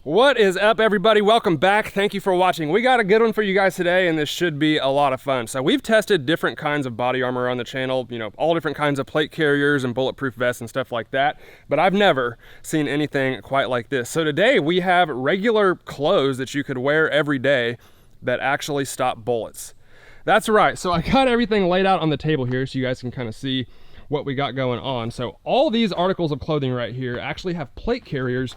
What is up, everybody? Welcome back. Thank you for watching. We got a good one for you guys today, and this should be a lot of fun. So we've tested different kinds of body armor on the channel, all different kinds of plate carriers and bulletproof vests and stuff like that, but I've never seen anything quite like this. So today we have regular clothes that you could wear every day that actually stop bullets. That's right. So I got everything laid out on the table here so you guys can kind of see what we got going on. So all these articles of clothing right here actually have plate carriers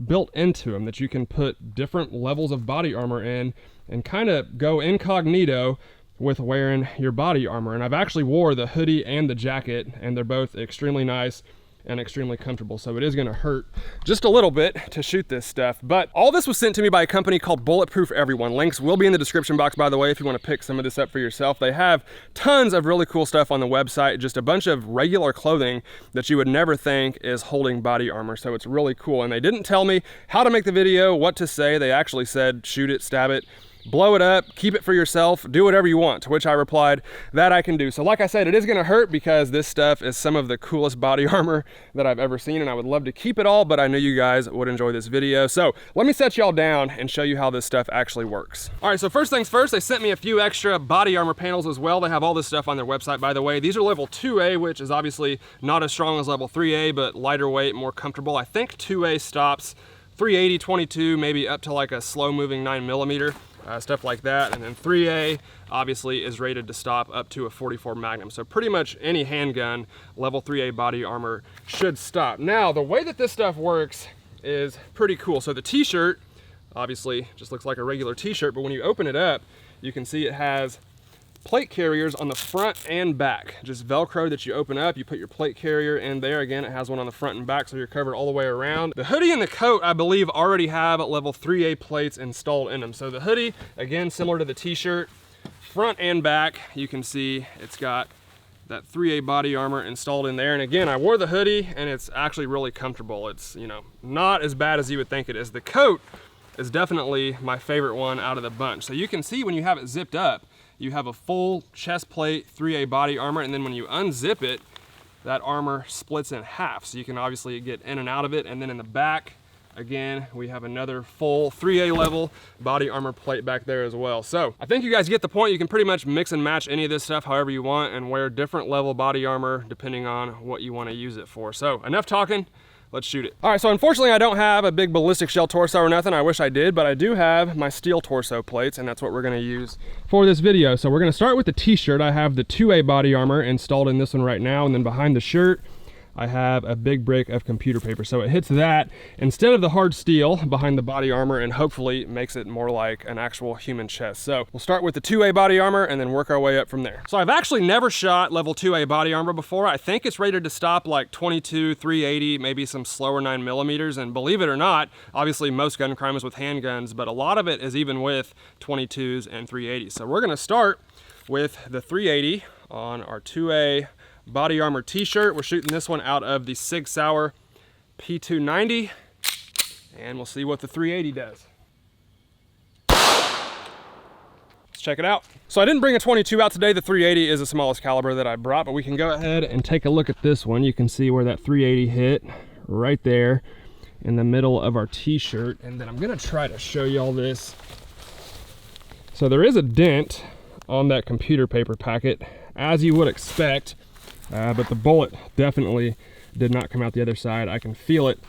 built into them that you can put different levels of body armor in and kind of go incognito with wearing your body armor. And I've actually wore the hoodie and the jacket, and they're both extremely nice and extremely comfortable. So it is going to hurt just a little bit to shoot this stuff. But all this was sent to me by a company called Bulletproof Everyone. Links will be in the description box, by the way, if you want to pick some of this up for yourself. They have tons of really cool stuff on the website, just a bunch of regular clothing that you would never think is holding body armor. So it's really cool. And they didn't tell me how to make the video, what to say. They actually said, shoot it, stab it, blow it up, keep it for yourself, do whatever you want, to which I replied, that I can do. So like I said, it is gonna hurt because this stuff is some of the coolest body armor that I've ever seen, and I would love to keep it all, but I knew you guys would enjoy this video. So let me set y'all down and show you how this stuff actually works. All right, so first things first, they sent me a few extra body armor panels as well. They have all this stuff on their website, by the way. These are level 2A, which is obviously not as strong as level 3A, but lighter weight, more comfortable. I think 2A stops 380, 22, maybe up to like a slow moving 9mm. Stuff like that. And then 3A obviously is rated to stop up to a 44 Magnum. So pretty much any handgun level 3A body armor should stop. Now, the way that this stuff works is pretty cool. So the t-shirt obviously just looks like a regular t-shirt, but when you open it up, you can see it has plate carriers on the front and back. Just Velcro that you open up, you put your plate carrier in there. Again, it has one on the front and back, so you're covered all the way around. The hoodie and the coat, I believe, already have level 3A plates installed in them. So the hoodie, again, similar to the t-shirt, front and back, you can see it's got that 3A body armor installed in there. And again, I wore the hoodie and it's actually really comfortable. It's, not as bad as you would think it is. The coat is definitely my favorite one out of the bunch. So you can see when you have it zipped up, you have a full chest plate 3A body armor, and then when you unzip it, that armor splits in half. So you can obviously get in and out of it. And then in the back, again, we have another full 3A level body armor plate back there as well. So I think you guys get the point. You can pretty much mix and match any of this stuff however you want and wear different level body armor depending on what you want to use it for. So enough talking. Let's shoot it. All right, so unfortunately I don't have a big ballistic shell torso or nothing. I wish I did, but I do have my steel torso plates, and that's what we're gonna use for this video. So we're gonna start with the t-shirt. I have the 2A body armor installed in this one right now, and then behind the shirt, I have a big brick of computer paper. So it hits that instead of the hard steel behind the body armor, and hopefully makes it more like an actual human chest. So we'll start with the 2A body armor and then work our way up from there. So I've actually never shot level 2A body armor before. I think it's rated to stop like 22, 380, maybe some slower 9mm. And believe it or not, obviously most gun crime is with handguns, but a lot of it is even with 22s and 380s. So we're gonna start with the 380 on our 2A body armor t-shirt. We're shooting this one out of the Sig Sauer P290, and we'll see what the 380 does. Let's check it out. So I didn't bring a 22 out today. The 380 is the smallest caliber that I brought, but we can go ahead and take a look at this one. You can see where that 380 hit right there in the middle of our t-shirt. And then I'm gonna try to show y'all this. So there is a dent on that computer paper packet, as you would expect. But the bullet definitely did not come out the other side. I can feel it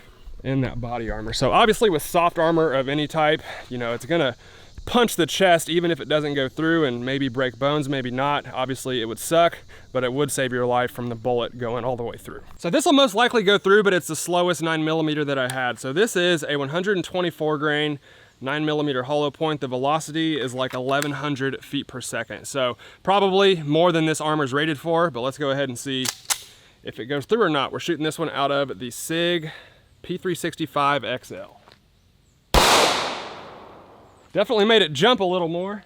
in that body armor. So obviously with soft armor of any type, it's gonna punch the chest even if it doesn't go through, and maybe break bones, maybe not. Obviously it would suck, but it would save your life from the bullet going all the way through. So this will most likely go through, but it's the slowest 9mm that I had. So this is a 124 grain 9mm hollow point. The velocity is like 1100 feet per second. So probably more than this armor is rated for, but let's go ahead and see if it goes through or not. We're shooting this one out of the SIG P365 XL. Definitely made it jump a little more.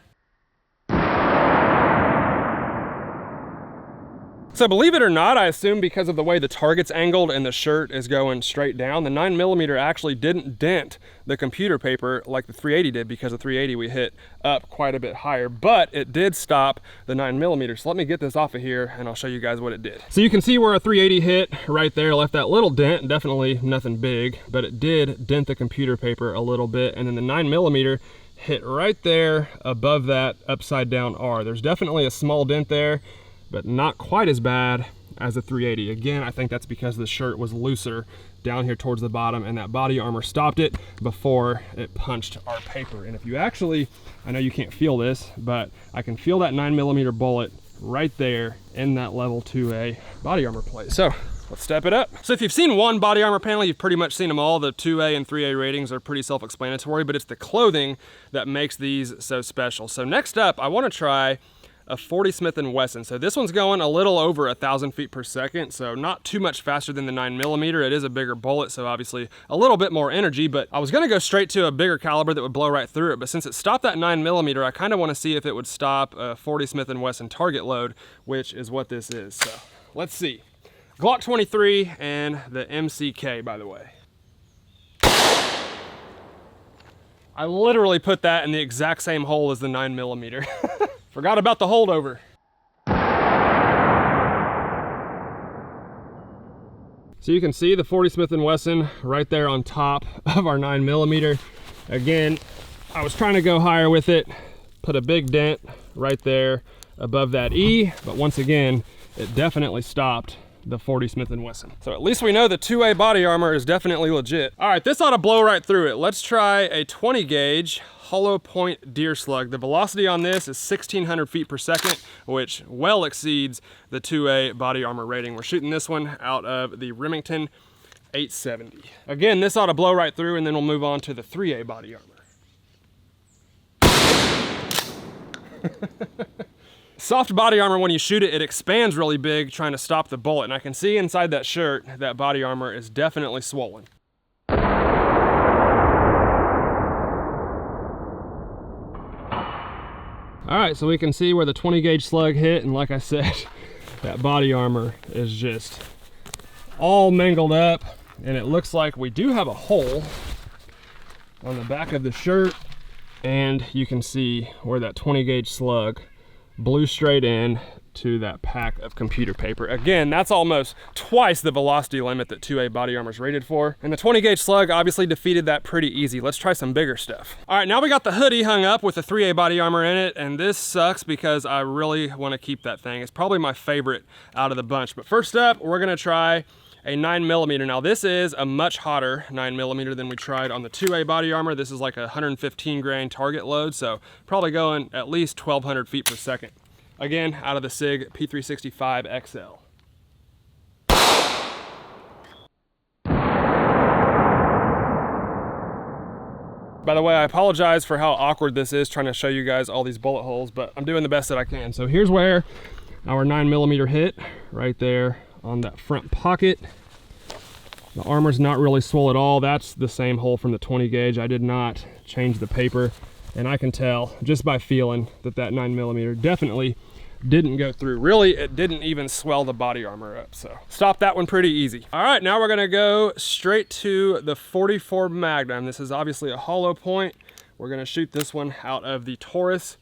So believe it or not, I assume because of the way the target's angled and the shirt is going straight down, the 9mm actually didn't dent the computer paper like the 380 did, because the 380 we hit up quite a bit higher, but it did stop the 9mm. So let me get this off of here and I'll show you guys what it did. So you can see where a 380 hit right there, left that little dent, definitely nothing big, but it did dent the computer paper a little bit. And then the 9mm hit right there above that upside down R. There's definitely a small dent there, but not quite as bad as a 380. Again, I think that's because the shirt was looser down here towards the bottom, and that body armor stopped it before it punched our paper. And if you actually, I know you can't feel this, but I can feel that 9mm bullet right there in that level 2A body armor plate. So let's step it up. So if you've seen one body armor panel, you've pretty much seen them all. The 2A and 3A ratings are pretty self-explanatory, but it's the clothing that makes these so special. So next up, I want to try a 40 Smith & Wesson. So this one's going a little over 1,000 feet per second, so not too much faster than the 9mm. It is a bigger bullet, so obviously a little bit more energy, but I was gonna go straight to a bigger caliber that would blow right through it, but since it stopped that 9mm, I kind of want to see if it would stop a 40 Smith & Wesson target load, which is what this is. So let's see. Glock 23 and the MCK, by the way. I literally put that in the exact same hole as the 9mm. Forgot about the holdover. So you can see the 40 Smith & Wesson right there on top of our 9mm. Again, I was trying to go higher with it, put a big dent right there above that E, but once again, it definitely stopped the 40 Smith & Wesson. So at least we know the 2A body armor is definitely legit. All right, this ought to blow right through it. Let's try a 20 gauge hollow point deer slug. The velocity on this is 1,600 feet per second, which well exceeds the 2A body armor rating. We're shooting this one out of the Remington 870. Again, this ought to blow right through, and then we'll move on to the 3A body armor. Soft body armor, when you shoot it, it expands really big trying to stop the bullet. And I can see inside that shirt, that body armor is definitely swollen. All right, so we can see where the 20 gauge slug hit. And like I said, that body armor is just all mangled up. And it looks like we do have a hole on the back of the shirt. And you can see where that 20 gauge slug blew straight in to that pack of computer paper. Again, that's almost twice the velocity limit that 2A body armor is rated for. And the 20 gauge slug obviously defeated that pretty easy. Let's try some bigger stuff. All right, now we got the hoodie hung up with the 3A body armor in it, and this sucks because I really want to keep that thing. It's probably my favorite out of the bunch. But first up, we're gonna try a 9mm. Now this is a much hotter 9mm than we tried on the 2A body armor. This is like a 115 grain target load, so probably going at least 1,200 feet per second. Again, out of the SIG P365 XL. By the way, I apologize for how awkward this is trying to show you guys all these bullet holes, but I'm doing the best that I can. So here's where our 9mm hit, right there on that front pocket. The armor's not really swole at all. That's the same hole from the 20 gauge. I did not change the paper, and I can tell just by feeling that that 9mm definitely didn't go through. Really, it didn't even swell the body armor up, so stop that one pretty easy. All right, now we're gonna go straight to the 44 Magnum. This is obviously a hollow point. We're gonna shoot this one out of the Taurus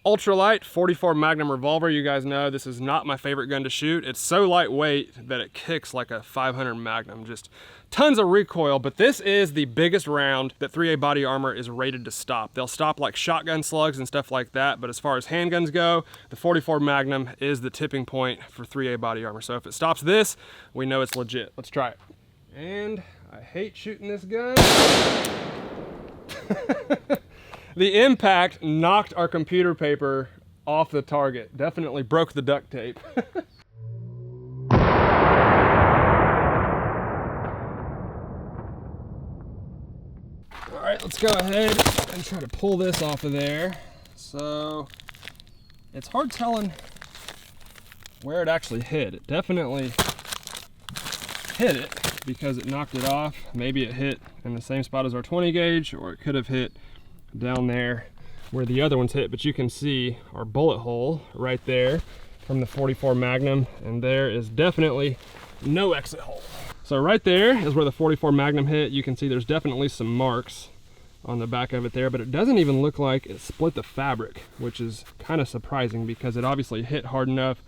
Ultralight 44 Magnum revolver. You guys know this is not my favorite gun to shoot. It's so lightweight that it kicks like a 500 Magnum. Just tons of recoil, but this is the biggest round that 3A body armor is rated to stop. They'll stop like shotgun slugs and stuff like that, but as far as handguns go, the 44 Magnum is the tipping point for 3A body armor. So if it stops this, we know it's legit. Let's try it. And I hate shooting this gun. The impact knocked our computer paper off the target. Definitely broke the duct tape. All right, let's go ahead and try to pull this off of there. So it's hard telling where it actually hit. It definitely hit it because it knocked it off. Maybe it hit in the same spot as our 20 gauge, or it could have hit down there where the other ones hit, but you can see our bullet hole right there from the 44 Magnum, and there is definitely no exit hole. So right there is where the 44 Magnum hit. You can see there's definitely some marks on the back of it there, but it doesn't even look like it split the fabric, which is kind of surprising because it obviously hit hard enough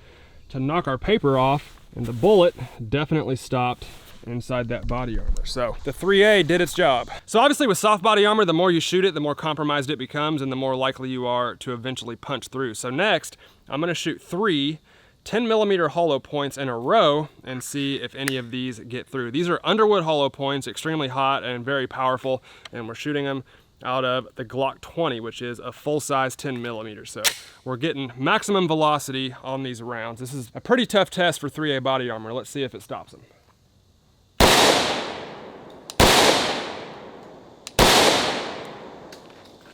to knock our paper off, and the bullet definitely stopped inside that body armor. So the 3A did its job. So obviously with soft body armor, the more you shoot it, the more compromised it becomes and the more likely you are to eventually punch through. So next, I'm gonna shoot 3 10mm hollow points in a row and see if any of these get through. These are Underwood hollow points, extremely hot and very powerful, and we're shooting them out of the Glock 20, which is a full-size 10mm. So we're getting maximum velocity on these rounds. This is a pretty tough test for 3A body armor. Let's see if it stops them.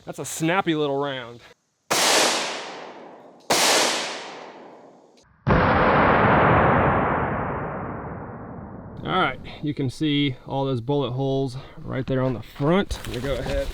That's a snappy little round. All right, you can see all those bullet holes right there on the front. I'm gonna go ahead,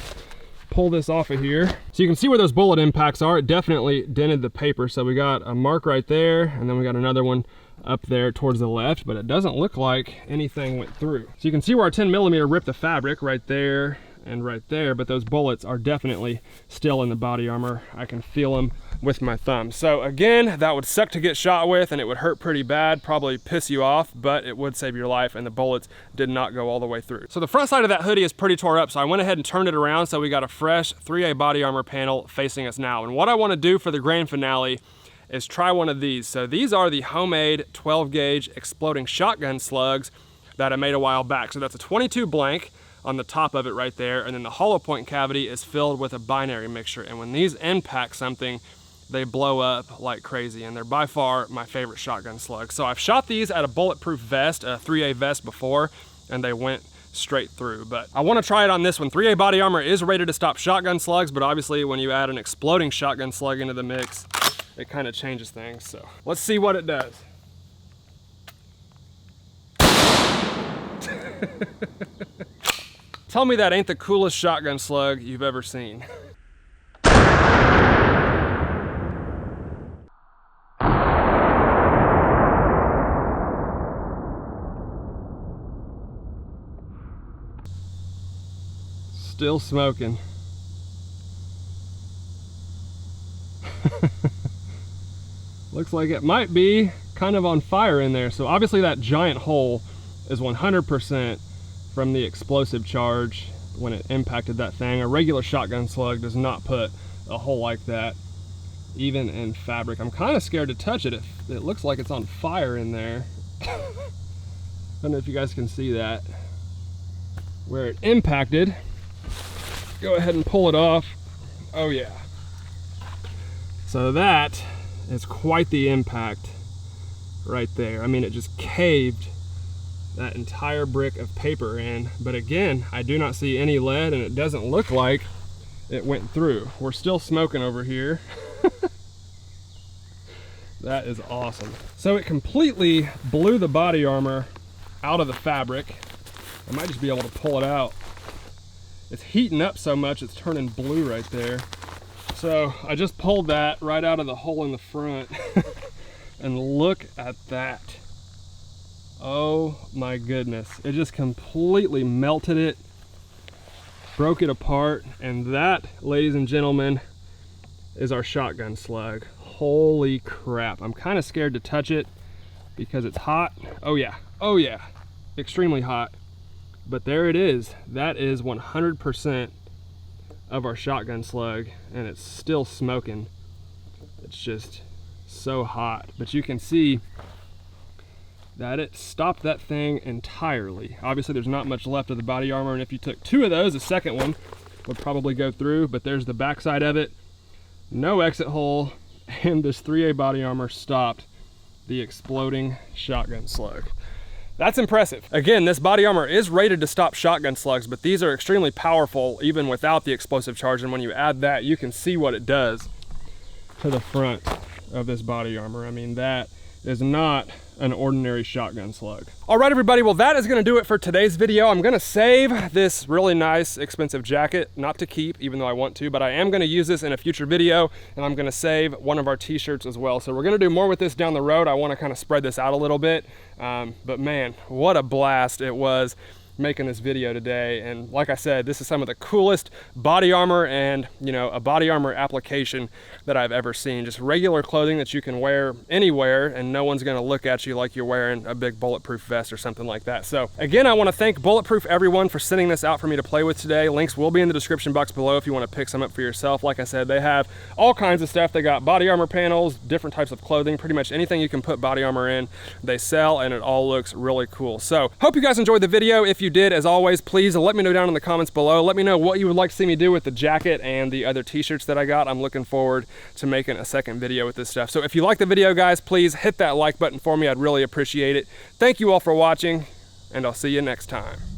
pull this off of here. So you can see where those bullet impacts are. It definitely dented the paper. So we got a mark right there, and then we got another one up there towards the left, but it doesn't look like anything went through. So you can see where our 10mm ripped the fabric right there and right there, but those bullets are definitely still in the body armor. I can feel them with my thumb. So again, that would suck to get shot with, and it would hurt pretty bad, probably piss you off, but it would save your life, and the bullets did not go all the way through. So the front side of that hoodie is pretty tore up, so I went ahead and turned it around so we got a fresh 3A body armor panel facing us now. And what I want to do for the grand finale is try one of these. So these are the homemade 12 gauge exploding shotgun slugs that I made a while back. So that's a 22 blank on the top of it right there, and then the hollow point cavity is filled with a binary mixture, and when these impact something, they blow up like crazy, and they're by far my favorite shotgun slug. So I've shot these at a Bulletproof vest, a 3A vest before, and they went straight through, but I want to try it on this one. 3A body armor is rated to stop shotgun slugs, but obviously when you add an exploding shotgun slug into the mix, it kind of changes things. So let's see what it does. Tell me that ain't the coolest shotgun slug you've ever seen. Still smoking. Looks like it might be kind of on fire in there. So obviously that giant hole is 100% from the explosive charge when it impacted that thing. A regular shotgun slug does not put a hole like that, even in fabric. I'm kind of scared to touch it. It looks like it's on fire in there. I don't know if you guys can see that. Where it impacted. Go ahead and pull it off. Oh yeah. So that is quite the impact right there. I mean, it just caved that entire brick of paper in, but again, I do not see any lead, and it doesn't look like it went through. We're still smoking over here. That is awesome. So it completely blew the body armor out of the fabric. I might just be able to pull it out. It's heating up so much it's turning blue right there. So I just pulled that right out of the hole in the front. And look at that. Oh my goodness. It just completely melted it, broke it apart, and that, ladies and gentlemen, is our shotgun slug. Holy crap. I'm kind of scared to touch it because it's hot. Oh yeah, extremely hot. But there it is. That is 100% of our shotgun slug, and it's still smoking. It's just so hot. But you can see that it stopped that thing entirely. Obviously there's not much left of the body armor, and if you took 2 of those, the second one would probably go through, but there's the backside of it. No exit hole, and this 3A body armor stopped the exploding shotgun slug. That's impressive. Again, this body armor is rated to stop shotgun slugs, but these are extremely powerful even without the explosive charge, and when you add that, you can see what it does to the front of this body armor. I mean, that is not an ordinary shotgun slug. All right, everybody, well, that is gonna do it for today's video. I'm gonna save this really nice, expensive jacket, not to keep, even though I want to, but I am gonna use this in a future video, and I'm gonna save one of our t-shirts as well. So we're gonna do more with this down the road. I wanna kind of spread this out a little bit, but man, what a blast it was making this video today. And like I said, this is some of the coolest body armor and, you know, a body armor application that I've ever seen. Just regular clothing that you can wear anywhere and no one's gonna look at you like you're wearing a big bulletproof vest or something like that. So again, I want to thank Bulletproof everyone for sending this out for me to play with today. Links will be in the description box below if you want to pick some up for yourself. Like I said, they have all kinds of stuff. They got body armor panels, different types of clothing, pretty much anything you can put body armor in, they sell, and it all looks really cool. So hope you guys enjoyed the video. If you did, as always, please let me know down in the comments below. Let me know what you would like to see me do with the jacket and the other t-shirts that I got. I'm looking forward to making a second video with this stuff. So if you like the video, guys, please hit that like button for me. I'd really appreciate it. Thank you all for watching, and I'll see you next time.